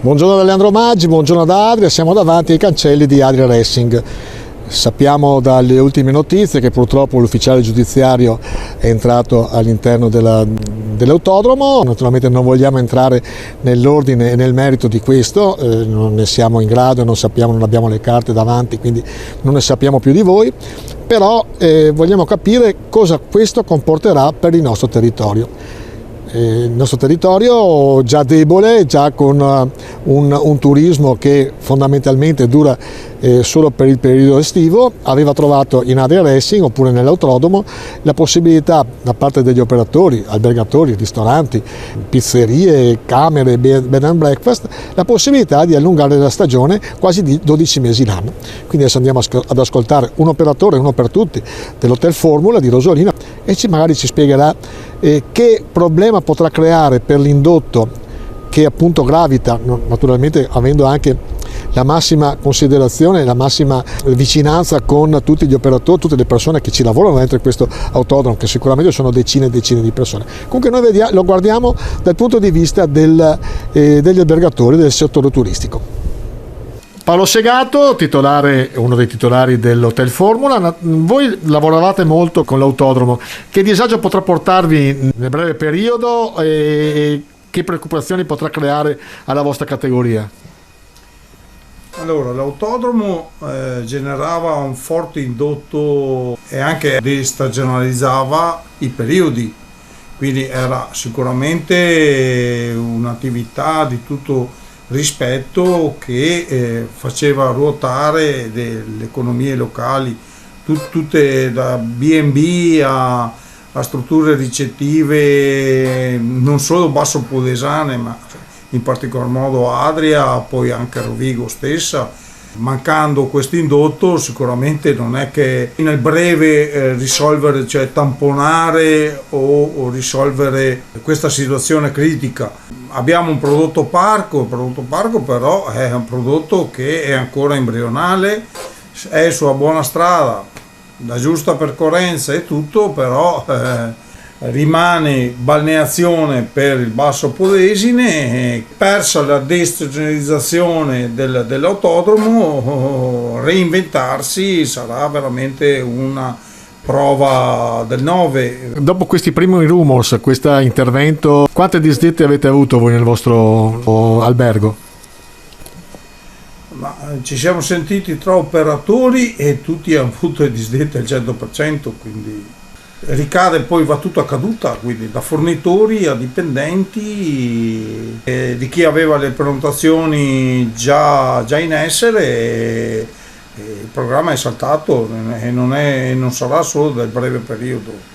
Buongiorno da Leandro Maggi, buongiorno da Adria, siamo davanti ai cancelli di Adria Racing. Sappiamo dalle ultime notizie che purtroppo l'ufficiale giudiziario è entrato all'interno dell'autodromo. Naturalmente non vogliamo entrare nell'ordine e nel merito di questo, non ne siamo in grado, non sappiamo, non abbiamo le carte davanti, quindi non ne sappiamo più di voi, però vogliamo capire cosa questo comporterà per il nostro territorio. Il nostro territorio già debole, già con un turismo che fondamentalmente dura solo per il periodo estivo, aveva trovato in Adria Racing oppure nell'autodromo la possibilità da parte degli operatori, albergatori, ristoranti, pizzerie, camere, bed and breakfast, la possibilità di allungare la stagione quasi di 12 mesi l'anno. Quindi adesso andiamo ad ascoltare un operatore, uno per tutti, dell'Hotel Formula di Rosolina e magari ci spiegherà che problema potrà creare per l'indotto che appunto gravita, naturalmente avendo anche la massima considerazione, la massima vicinanza con tutti gli operatori, tutte le persone che ci lavorano dentro questo autodromo, che sicuramente sono decine e decine di persone. Comunque noi lo guardiamo dal punto di vista degli albergatori del settore turistico. Paolo Segato, uno dei titolari dell'Hotel Formula, voi lavoravate molto con l'autodromo, che disagio potrà portarvi nel breve periodo e che preoccupazioni potrà creare alla vostra categoria? Allora, l'autodromo generava un forte indotto e anche destagionalizzava i periodi, quindi era sicuramente un'attività di tutto rispetto che faceva ruotare le economie locali, tutte da B&B a strutture ricettive non solo basso pugliesane ma in particolar modo Adria, poi anche Rovigo stessa. Mancando questo indotto sicuramente non è che nel breve risolvere, cioè tamponare o risolvere questa situazione critica. Abbiamo un prodotto parco, il prodotto parco però è un prodotto che è ancora embrionale, è sulla buona strada, la giusta percorrenza e tutto, però rimane balneazione per il Basso Polesine, persa la destagionalizzazione dell'autodromo, reinventarsi sarà veramente una prova del 9. Dopo questi primi rumors, questo intervento, quante disdette avete avuto voi nel vostro albergo? Ma ci siamo sentiti tra operatori e tutti hanno avuto le disdette al 100%, quindi ricade, poi va tutto a caduta, quindi da fornitori a dipendenti, di chi aveva le prenotazioni già in essere, il programma è saltato e non sarà solo del breve periodo.